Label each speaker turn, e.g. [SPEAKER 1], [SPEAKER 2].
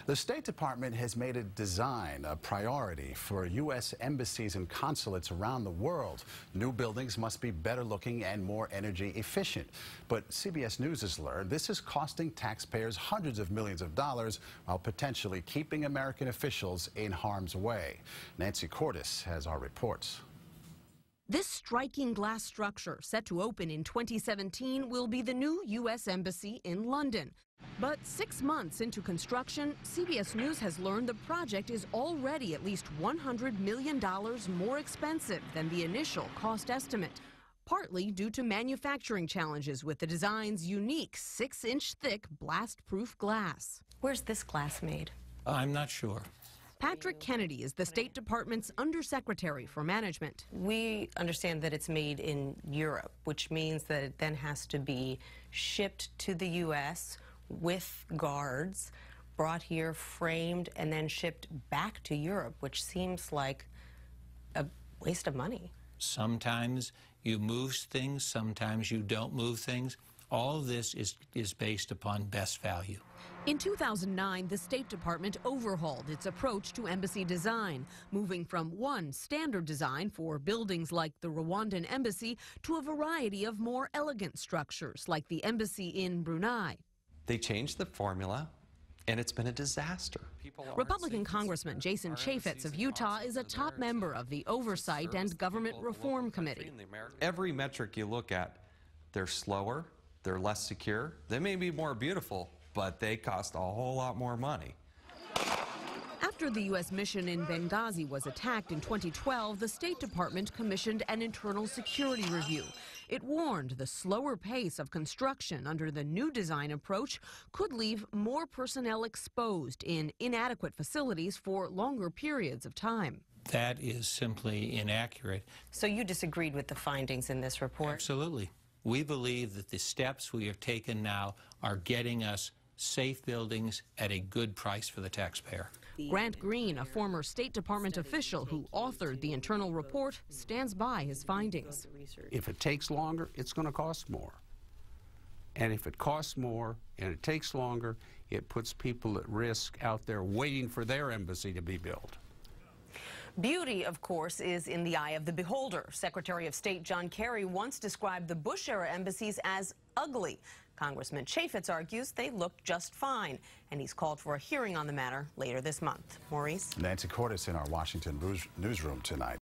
[SPEAKER 1] The State Department has made design a priority for U.S. embassies and consulates around the world. New buildings must be better looking and more energy efficient. But CBS News has learned this is costing taxpayers hundreds of millions of dollars while potentially keeping American officials in harm's way. Nancy Cordes has our reports.
[SPEAKER 2] This striking glass structure, set to open in 2017, will be the new U.S. Embassy in London. But 6 months into construction, CBS News has learned the project is already at least $100 million more expensive than the initial cost estimate, partly due to manufacturing challenges with the design's unique 6-inch thick blast-proof glass.
[SPEAKER 3] Where's this glass made?
[SPEAKER 4] I'm not sure.
[SPEAKER 2] Patrick Kennedy is the State Department's Undersecretary for Management.
[SPEAKER 3] We understand that it's made in Europe, which means that it then has to be shipped to the U.S. with guards, brought here, framed, and then shipped back to Europe, which seems like a waste of money.
[SPEAKER 4] Sometimes you move things, sometimes you don't move things. All of this is based upon best value.
[SPEAKER 2] In 2009, the State Department overhauled its approach to embassy design, moving from one standard design for buildings like the Rwandan embassy to a variety of more elegant structures like the embassy in Brunei.
[SPEAKER 5] They changed the formula, and it's been a disaster.
[SPEAKER 2] Republican Congressman Jason Chaffetz of Utah is a top member of the Oversight and Government Reform Committee.
[SPEAKER 5] Every metric you look at, they're slower, they're less secure, they may be more beautiful, but they cost a whole lot more money.
[SPEAKER 2] After the U.S. mission in Benghazi was attacked in 2012, the State Department commissioned an internal security review. It warned the slower pace of construction under the new design approach could leave more personnel exposed in inadequate facilities for longer periods of time.
[SPEAKER 4] That is simply inaccurate.
[SPEAKER 3] So you disagreed with the findings in this report?
[SPEAKER 4] Absolutely. We believe that the steps we have taken now are getting us safe buildings at a good price for the taxpayer.
[SPEAKER 2] Grant Green, a former State Department official who authored the internal report, stands by his findings.
[SPEAKER 6] If it takes longer, it's going to cost more. And if it costs more and it takes longer, it puts people at risk out there waiting for their embassy to be built.
[SPEAKER 3] Beauty, of course, is in the eye of the beholder. Secretary of State John Kerry once described the Bush-era embassies as ugly. Congressman Chaffetz argues they looked just fine, and he's called for a hearing on the matter later this month. Maurice?
[SPEAKER 1] Nancy Cordes in our Washington newsroom tonight.